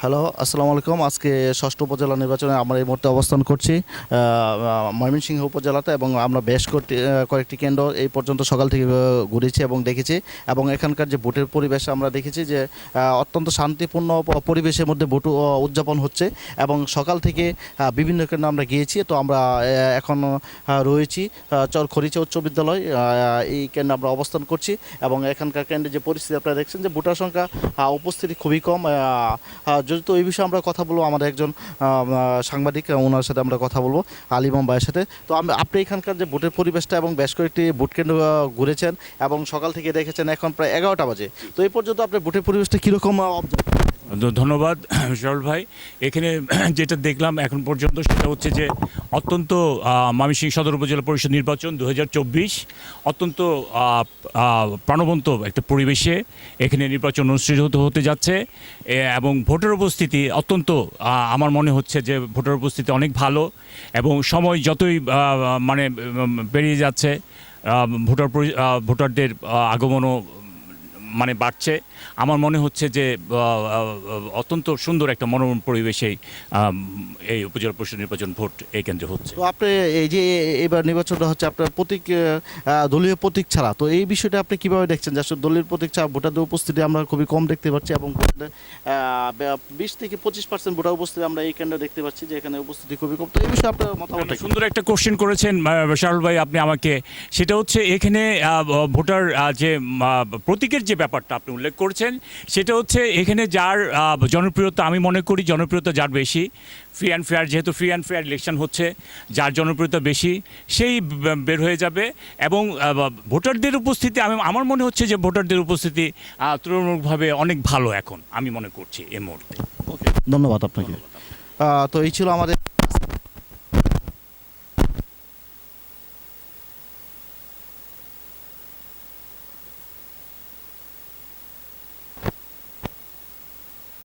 Hello, আসসালামু আলাইকুম। আজকে ষষ্ঠ উপজেলা নির্বাচনে আমরা এই মুহূর্তে অবস্থান করছি ময়মনসিংহ উপজেলাতে, এবং আমরা বেশ কয়েকটি কেন্দ্র এই পর্যন্ত সকাল থেকে ঘুরেছি এবং দেখেছি। এবং এখানকার যে ভোটের পরিবেশ আমরা দেখেছি যে অত্যন্ত শান্তিপূর্ণ পরিবেশের মধ্যে ভোট উদযাপন হচ্ছে। এবং সকাল থেকে বিভিন্ন কেন্দ্রে আমরা গিয়েছি। তো আমরা এখন রয়েছি খরিচা উচ্চ বিদ্যালয়, এই কেন্দ্রে আমরা অবস্থান করছি। এবং এখানকার কেন্দ্রে যে পরিস্থিতি আপনারা দেখছেন যে ভোটার সংখ্যা উপস্থিতি খুবই কম। যদি তো এই বিষয়ে আমরা কথা বলবো আমাদের একজন সাংবাদিক, ওনার সাথে আমরা কথা বলবো, আলিমাম ভাইয়ের সাথে। তো আপনি এখানকার যে ভোটের পরিবেশটা এবং বেশ কয়েকটি ভোট কেন্দ্র ঘুরেছেন এবং সকাল থেকে দেখেছেন, এখন প্রায় 11টা বাজে। তো এই পর্যন্ত আপনার ভোটের পরিবেশটা কীরকম অবজার্ভ? ধন্যবাদ সরল ভাই। এখানে যেটা দেখলাম এখন পর্যন্ত সেটা হচ্ছে যে অত্যন্ত ময়মনসিংহ সদর উপজেলা পরিষদ নির্বাচন 2024 অত্যন্ত প্রাণবন্ত একটা পরিবেশে এখানে নির্বাচন অনুষ্ঠিত হতে যাচ্ছে। এবং ভোটার উপস্থিতি অত্যন্ত আমার মনে হচ্ছে যে ভোটার উপস্থিতি অনেক ভালো, এবং সময় যতই মানে বেরিয়ে যাচ্ছে ভোটারদের আগমনও মানে বাড়ছে। আমার মনে হচ্ছে যে অত্যন্ত সুন্দর একটা মনোরম পরিবেশেই এই উপজেলা পরিষদ নির্বাচন ভোট এই কেন্দ্রে হচ্ছে। তো আপনি এই যে এবার নির্বাচনটা হচ্ছে আপনার প্রতীক, দলীয় প্রতীক ছাড়া, তো এই বিষয়টা আপনি কীভাবে দেখছেন যে আসলে দলীয় প্রতীক ছাড়া ভোটারদের উপস্থিতি আমরা খুবই কম দেখতে পাচ্ছি, এবং 20 থেকে 25% ভোটার উপস্থিতি আমরা এই কেন্দ্রে দেখতে পাচ্ছি যে এখানে উপস্থিতি খুবই কম। তো এই বিষয়ে আপনার মতামত? সুন্দর একটা কোশ্চেন করেছেন শাহরুল ভাই আপনি আমাকে। সেটা হচ্ছে এখানে ভোটার যে প্রতীকের যে ব্যাপারটা আপনি উল্লেখ করেছেন, সেটা হচ্ছে এখানে যার জনপ্রিয়তা, আমি মনে করি জনপ্রিয়তা যার বেশি, ফ্রি অ্যান্ড ফেয়ার, যেহেতু ফ্রি অ্যান্ড ফেয়ার ইলেকশন হচ্ছে, যার জনপ্রিয়তা বেশি সেই বের হয়ে যাবে। এবং ভোটারদের উপস্থিতি আমার মনে হচ্ছে যে ভোটারদের উপস্থিতি তুলনামূলকভাবে অনেক ভালো এখন আমি মনে করছি এই মুহূর্তে। ওকে, ধন্যবাদ আপনাকে। তো এই ছিল আমাদের